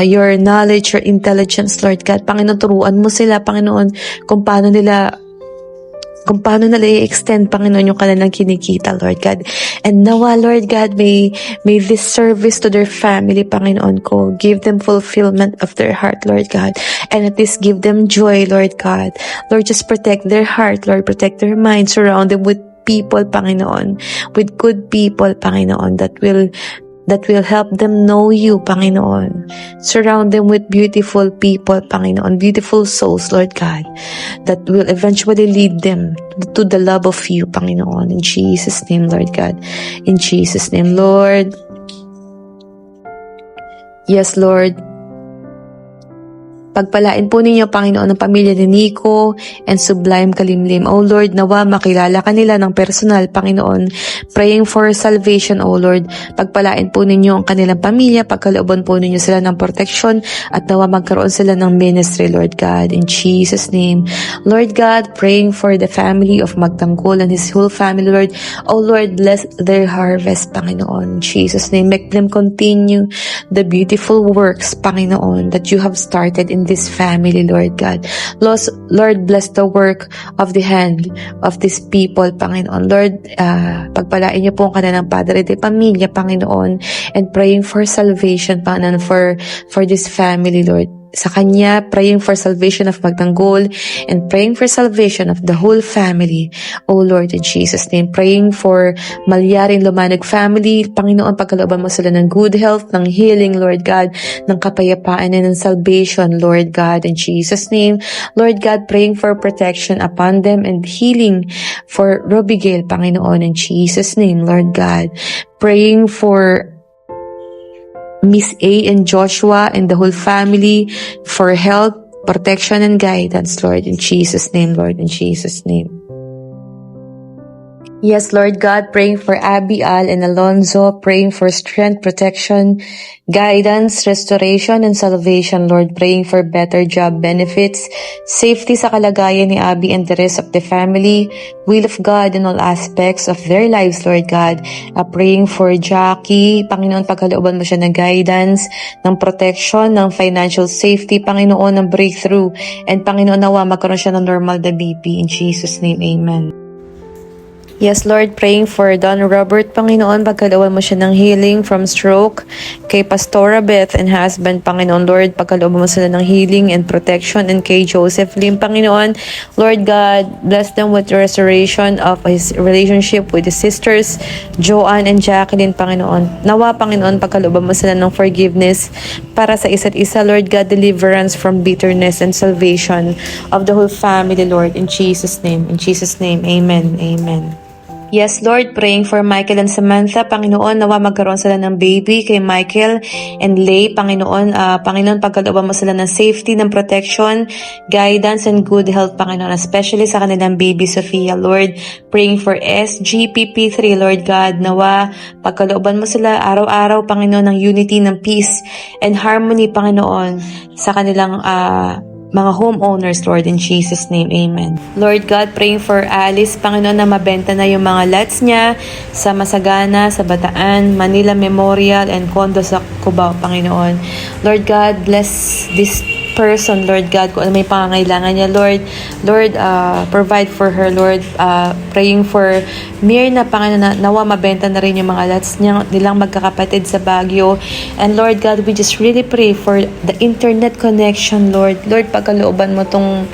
your knowledge, your intelligence, Lord God. Panginoon, turuan mo sila, Panginoon, kung paano nila i-extend, Panginoon, yung kanilang kinikita, Lord God. And nawa, Lord God, may this service to their family, Panginoon ko, give them fulfillment of their heart, Lord God. And at least give them joy, Lord God. Lord, just protect their heart, Lord, protect their mind, surround them with people, Panginoon, with good people, Panginoon, that will help them know you, Panginoon. Surround them with beautiful people, Panginoon, beautiful souls, Lord God, that will eventually lead them to the love of you, Panginoon. In Jesus' name, Lord God. In Jesus' name, Lord. Yes, Lord. Pagpalain po ninyo, Panginoon, ang pamilya ni Nico and Sublime Kalimlim. O Lord, nawa makilala kanila ng personal, Panginoon. Praying for salvation, O Lord. Pagpalain po ninyo ang kanilang pamilya, pagkalooban po ninyo sila ng protection, at nawa magkaroon sila ng ministry, Lord God. In Jesus' name. Lord God, praying for the family of Magtanggol and his whole family, Lord. O Lord, bless their harvest, Panginoon. In Jesus' name, make them continue the beautiful works, Panginoon, that you have started in this family, Lord God. Lord, bless the work of the hand of these people, Panginoon. Lord, pagpalain niyo po ang kanilang padre de pamilya, Panginoon, and praying for salvation, Panginoon, for this family, Lord. Sa kanya, praying for salvation of Magtanggol and praying for salvation of the whole family. O Lord, in Jesus' name, praying for Malyaring Lumanag family. Panginoon, pagkalooban mo sila ng good health, ng healing, Lord God, ng kapayapaan and ng salvation, Lord God, in Jesus' name. Lord God, praying for protection upon them and healing for Robigale, Panginoon, in Jesus' name, Lord God. Praying for Miss A and Joshua and the whole family for health, protection, and guidance, Lord, in Jesus' name, Lord, in Jesus' name. Yes, Lord God, praying for Abby, Al, and Alonzo, praying for strength, protection, guidance, restoration, and salvation, Lord, praying for better job benefits, safety sa kalagayan ni Abby and the rest of the family, will of God in all aspects of their lives, Lord God. Praying for Jackie, Panginoon, pagkalooban mo siya ng guidance, ng protection, ng financial safety, Panginoon, ng breakthrough, and Panginoon, nawa magkaroon siya ng normal na BP. In Jesus' name, Amen. Yes, Lord, praying for Don Robert, Panginoon, pagkalooban mo siya ng healing from stroke. Kay Pastora Beth and husband, Panginoon, Lord, pagkalooban mo sila ng healing and protection. And kay Joseph Lim, Panginoon, Lord God, bless them with the restoration of his relationship with his sisters, Joanne and Jacqueline, Panginoon. Nawa, Panginoon, pagkalooban mo sila ng forgiveness para sa isa't isa, Lord God, deliverance from bitterness and salvation of the whole family, Lord, in Jesus' name. In Jesus' name, amen, amen. Yes, Lord, praying for Michael and Samantha, Panginoon, nawa magkaroon sila ng baby kay Michael and Lay, Panginoon. Panginoon, pagkalooban mo sila ng safety, ng protection, guidance, and good health, Panginoon, especially sa kanilang baby, Sophia, Lord. Praying for SGPP3, Lord God, nawa pagkalooban mo sila araw-araw, Panginoon, ng unity, ng peace, and harmony, Panginoon, sa kanilang mga homeowners, Lord, in Jesus' name, amen. Lord God, praying for Alice, Panginoon, na mabenta na yung mga lots niya sa Masagana, sa Bataan, Manila Memorial, and condo sa Cubao, Panginoon. Lord God, bless this person, Lord God, kung ano may pangangailangan niya, Lord. Lord, provide for her, Lord. Praying for Mirna, Panginoon, nawa mabenta na rin yung mga lots nilang magkakapatid sa Baguio. And Lord God, we just really pray for the internet connection, Lord. Lord, pagkalooban mo tong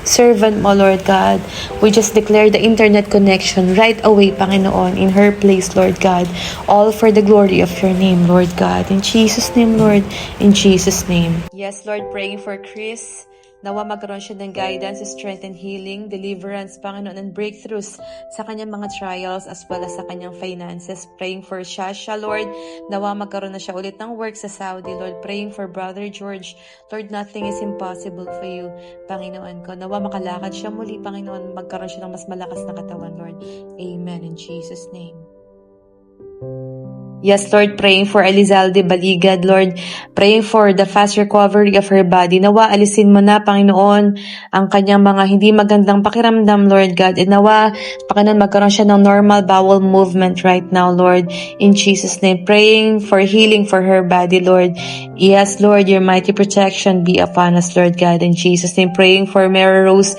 servant mo, Lord God. We just declare the internet connection right away, Panginoon, in her place, Lord God. All for the glory of your name, Lord God. In Jesus' name, Lord. In Jesus' name. Yes, Lord, praying for Chris. Nawa magkaroon siya ng guidance, strength, and healing, deliverance, Panginoon, and breakthroughs sa kanyang mga trials as well as sa kanyang finances. Praying for Shasha, Lord. Nawa magkaroon na siya ulit ng work sa Saudi, Lord. Praying for Brother George. Lord, nothing is impossible for you, Panginoon ko. Nawa makalakad siya muli, Panginoon. Magkaroon siya ng mas malakas na katawan, Lord. Amen. In Jesus' name. Yes, Lord, praying for Elizalde Baligad, Lord, praying for the fast recovery of her body. Nawa, alisin mo na, Panginoon, ang kanyang mga hindi magandang pakiramdam, Lord God. And nawa, Panginoon, magkaroon siya ng normal bowel movement right now, Lord, in Jesus' name. Praying for healing for her body, Lord. Yes, Lord, your mighty protection be upon us, Lord God, in Jesus' name. Praying for Mary Rose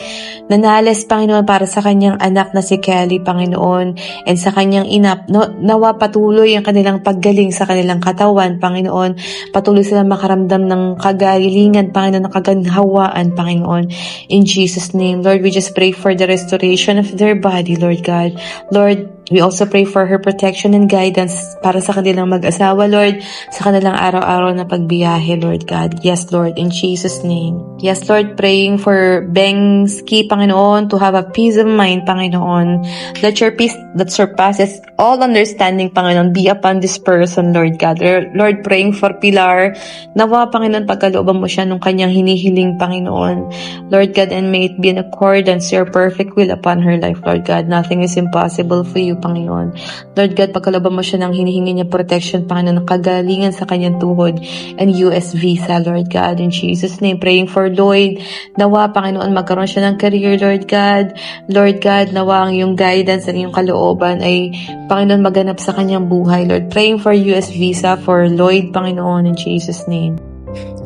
Nanales, Panginoon, para sa kanyang anak na si Kelly, Panginoon, and sa kanyang ina. Nawa, patuloy ang kanilang paggaling sa kanilang katawan, Panginoon. Patuloy silang makaramdam ng kagalingan, Panginoon, ng kaganhawaan, Panginoon. In Jesus' name, Lord, we just pray for the restoration of their body, Lord God. Lord, we also pray for her protection and guidance para sa kanilang mag-asawa, Lord, sa kanilang araw-araw na pagbiyahe, Lord God. Yes, Lord, in Jesus' name. Yes, Lord, praying for Bengski, Panginoon, to have a peace of mind, Panginoon. Let your peace that surpasses all understanding, Panginoon, be upon this person, Lord God. Lord, praying for Pilar. Nawa, Panginoon, pagkalooban mo siya nung kanyang hinihiling, Panginoon. Lord God, and may it be in accordance to your perfect will upon her life, Lord God. Nothing is impossible for you, Panginoon. Lord God, pagkalooban mo siya ng hinihingi niya protection, Panginoon, ng kagalingan sa kanyang tuhod and US visa, Lord God. In Jesus' name, praying for Lloyd. Nawa, Panginoon, magkaroon siya ng career, Lord God. Lord God, nawa ang iyong guidance at iyong kalooban ay, Panginoon, maganap sa kanyang buhay, Lord. Praying for US visa for Lloyd, Panginoon, in Jesus' name.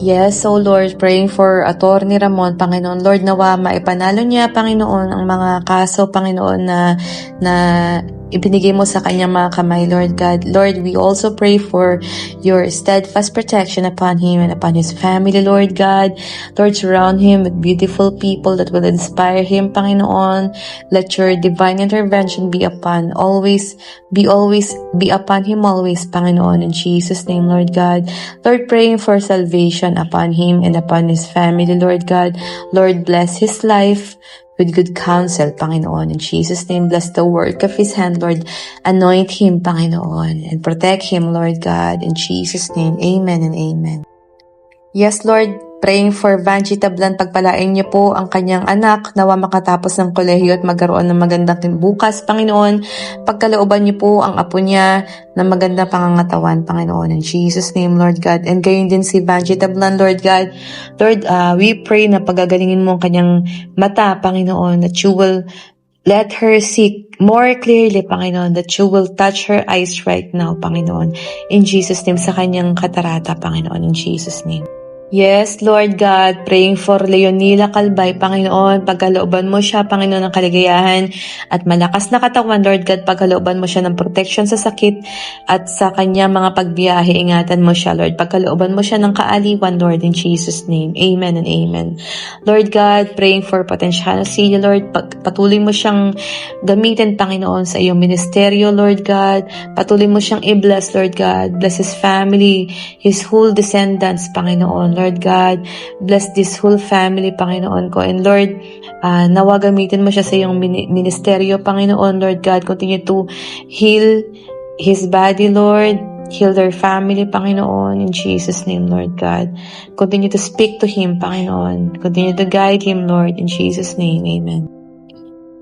Yes, so Lord, praying for Attorney Ramon, Panginoon. Lord, nawa maipanalo niya, Panginoon, ang mga kaso, Panginoon, na ibinigay mo sa kanyang mga kamay, Lord God. Lord, we also pray for your steadfast protection upon him and upon his family, Lord God. Lord, surround him with beautiful people that will inspire him, Panginoon. Let your divine intervention be upon him always, Panginoon, in Jesus' name, Lord God. Lord, praying for salvation upon him and upon his family, Lord God. Lord, bless his life with good counsel, Panginoon. In Jesus' name, bless the work of his hand, Lord. Anoint him, Panginoon, and protect him, Lord God. In Jesus' name, amen and amen. Yes, Lord, praying for Vanji Tablan, pagpalain niyo po ang kanyang anak, nawa makatapos ng kolehiyo at magkaroon ng magandang bukas, Panginoon. Pagkalooban niyo po ang apo niya ng magandang pangangatawan, Panginoon. In Jesus' name, Lord God. And gayon din si Vanji Tablan, Lord God. Lord, we pray na pagagalingin mo ang kanyang mata, Panginoon, that you will let her see more clearly, Panginoon, that you will touch her eyes right now, Panginoon. In Jesus' name, sa kanyang katarata, Panginoon. In Jesus' name. Yes, Lord God, praying for Leonila Calbay, Panginoon, pagkalooban mo siya, Panginoon, ng kaligayahan at malakas na katawan, Lord God, pagkalooban mo siya ng protection sa sakit at sa kanyang mga pagbiyahe, ingatan mo siya, Lord, pagkalooban mo siya ng kaaliwan, Lord, in Jesus' name, amen and amen. Lord God, praying for Potenciano Celia, Lord, patuloy mo siyang gamitin, Panginoon, sa iyong ministeryo, Lord God, patuloy mo siyang i-bless, Lord God, bless his family, his whole descendants, Panginoon, Lord God, bless this whole family, Panginoon ko. And Lord, nawa gamitin mo siya sa iyong ministeryo, Panginoon. Lord God, continue to heal his body, Lord. Heal their family, Panginoon. In Jesus' name, Lord God. Continue to speak to him, Panginoon. Continue to guide him, Lord. In Jesus' name, amen.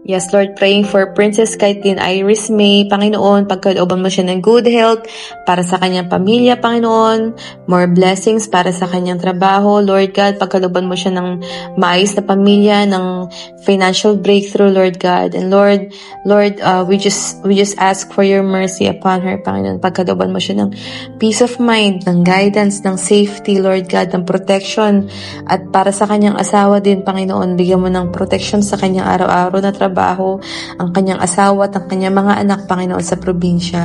Yes, Lord, praying for Princess Kaitlyn Iris May, Panginoon, pagkalooban mo siya ng good health para sa kanyang pamilya, Panginoon, more blessings para sa kanyang trabaho, Lord God, pagkalooban mo siya ng maayos na pamilya, ng financial breakthrough, Lord God, and Lord, we just ask for your mercy upon her, Panginoon, pagkalooban mo siya ng peace of mind, ng guidance, ng safety, Lord God, ng protection, at para sa kanyang asawa din, Panginoon, bigyan mo ng protection sa kanyang araw-araw na trabaho, ang kanyang asawa at ang kanyang mga anak, Panginoon, sa probinsya.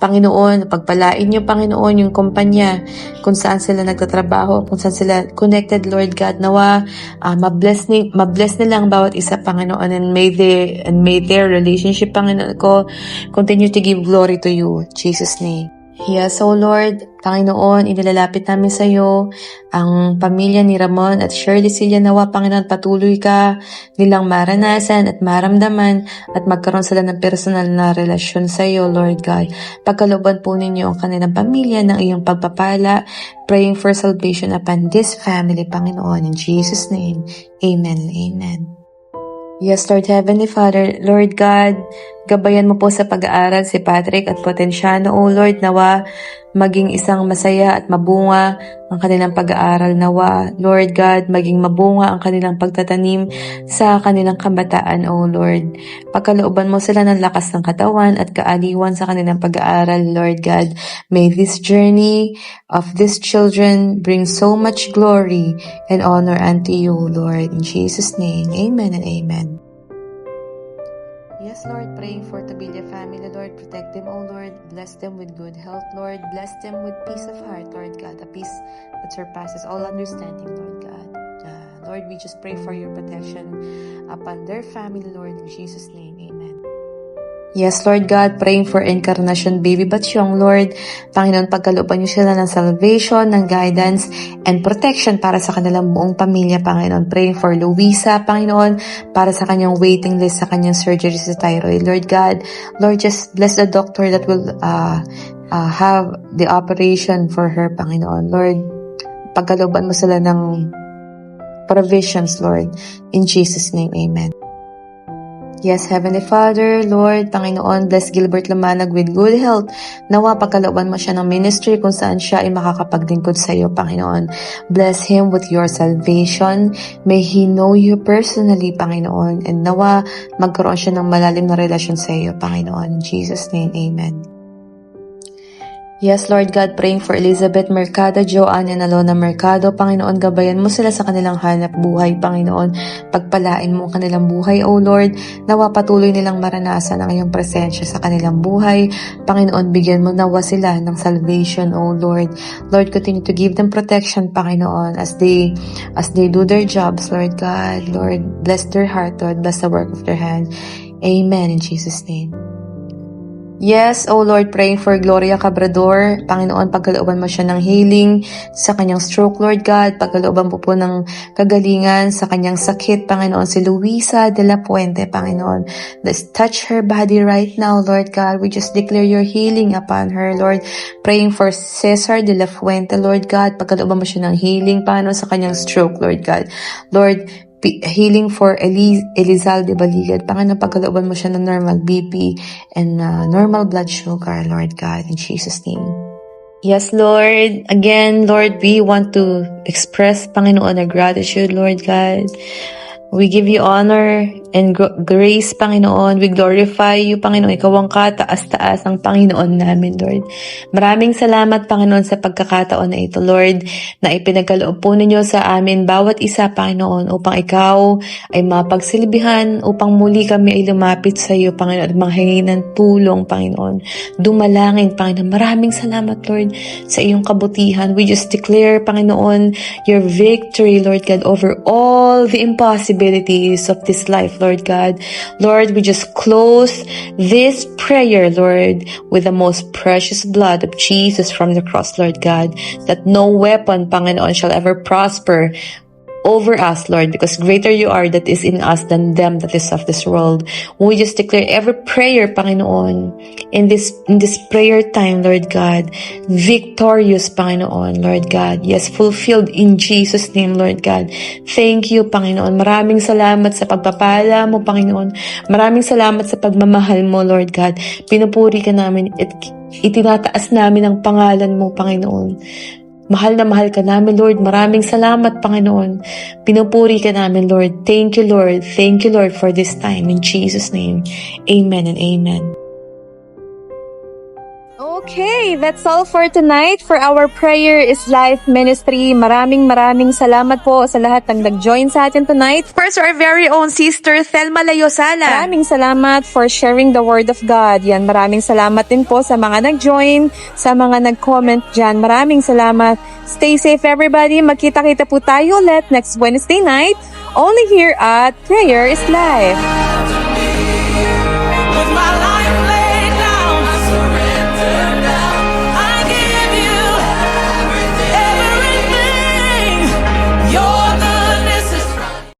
Panginoon, pagpalain niyo, Panginoon, yung kumpanya kung saan sila nagtatrabaho, kung saan sila connected, Lord God, nawa mabless nila ang bawat isa, Panginoon, and may their relationship, Panginoon ko, continue to give glory to you, Jesus' name. Yes, O Lord, Panginoon, inilalapit namin sa iyo ang pamilya ni Ramon at Shirley Celia, nawa, Panginoon, patuloy ka nilang maranasan at maramdaman at magkaroon sila ng personal na relasyon sa iyo, Lord God. Pagkalooban po ninyo ang kanilang pamilya ng iyong pagpapala, praying for salvation upon this family, Panginoon, in Jesus' name, amen and amen. Yes, Lord Heavenly Father, Lord God, gabayan mo po sa pag-aaral si Patrick at Potenciano, O Lord, nawa maging isang masaya at mabunga ang kanilang pag-aaral, nawa, Lord God, maging mabunga ang kanilang pagtatanim sa kanilang kabataan, O Lord. Pagkalooban mo sila ng lakas ng katawan at kaaliwan sa kanilang pag-aaral, Lord God. May this journey of these children bring so much glory and honor unto you, Lord. In Jesus' name, amen and amen. Yes, Lord, praying for Tabilia family, Lord, protect them, O Lord, bless them with good health, Lord, bless them with peace of heart, Lord God, a peace that surpasses all understanding, Lord God. Lord, we just pray for your protection upon their family, Lord, in Jesus' name, amen. Yes, Lord God, praying for Encarnacion Baby Batsyong, Lord. Panginoon, pagkalooban niyo sila ng salvation, ng guidance, and protection para sa kanilang buong pamilya, Panginoon. Praying for Luisa, Panginoon, para sa kanyang waiting list, sa kanyang surgery sa thyroid. Lord God, Lord, just bless the doctor that will have the operation for her, Panginoon. Lord, pagkalooban mo sila ng provisions, Lord. In Jesus' name, amen. Yes, Heavenly Father, Lord, Panginoon, bless Gilbert Lamanag with good health. Nawa, pagkalooban mo siya ng ministry kung saan siya ay makakapaglingkod sa iyo, Panginoon. Bless him with your salvation. May he know you personally, Panginoon. And nawa, magkaroon siya ng malalim na relasyon sa iyo, Panginoon. In Jesus' name, amen. Yes, Lord God, praying for Elizabeth Mercado, Joanne and Alona Mercado. Panginoon, gabayan mo sila sa kanilang hanap buhay, Panginoon. Pagpalain mo ang kanilang buhay, O Lord. Nawa patuloy nilang maranasan ang iyong presensya sa kanilang buhay. Panginoon, bigyan mo nawa sila ng salvation, O Lord. Lord, continue to give them protection, Panginoon, as they do their jobs, Lord God. Lord, bless their heart, Lord. Bless the work of their hand. Amen, in Jesus' name. Yes, O Lord, praying for Gloria Cabrador. Panginoon, pagkalooban mo siya ng healing sa kanyang stroke, Lord God. Pagkalooban po ng kagalingan sa kanyang sakit, Panginoon. Si Luisa de la Puente, Panginoon. Let's touch her body right now, Lord God. We just declare your healing upon her, Lord. Praying for Cesar de la Fuente, Lord God. Pagkalooban mo siya ng healing, Panginoon, sa kanyang stroke, Lord God. Lord, healing for Elizalde Baligad. Panginoon, pagkalooban mo siya ng normal BP and normal blood sugar, Lord God, in Jesus' name. Yes, Lord. Again, Lord, we want to express, Panginoon, our gratitude, Lord God. We give you honor and grace, Panginoon. We glorify you, Panginoon. Ikaw ang kataas-taas ng Panginoon namin, Lord. Maraming salamat, Panginoon, sa pagkakataon na ito, Lord, na ipinagkaloob po ninyo sa amin bawat isa, Panginoon, upang ikaw ay mapagsilbihan, upang muli kami ay lumapit sa iyo, Panginoon, at manghingi ng tulong, Panginoon. Dumalangin, Panginoon. Maraming salamat, Lord, sa iyong kabutihan. We just declare, Panginoon, your victory, Lord God, over all the impossibilities of this life, Lord God. Lord, we just close this prayer, Lord, with the most precious blood of Jesus from the cross, Lord God, that no weapon, Panginoon, shall ever prosper over us, Lord, because greater you are that is in us than them that is of this world. We just declare every prayer, Panginoon, in this prayer time, Lord God, victorious, Panginoon, Lord God. Yes, fulfilled in Jesus' name, Lord God. Thank you, Panginoon. Maraming salamat sa pagpapala mo, Panginoon. Maraming salamat sa pagmamahal mo, Lord God. Pinupuri ka namin at itinataas namin ang pangalan mo, Panginoon. Mahal na mahal ka namin, Lord. Maraming salamat, Panginoon. Pinupuri ka namin, Lord. Thank you, Lord. Thank you, Lord, for this time. In Jesus' name, amen and amen. Okay, that's all for tonight for our Prayer is Life Ministry. Maraming salamat po sa lahat ng nag-join sa atin tonight. First, our very own sister, Thelma Layosala. Maraming salamat for sharing the Word of God. Yan, maraming salamat din po sa mga nag-join, sa mga nag-comment dyan. Maraming salamat. Stay safe, everybody. Magkita-kita po tayo ulit next Wednesday night, only here at Prayer is Life.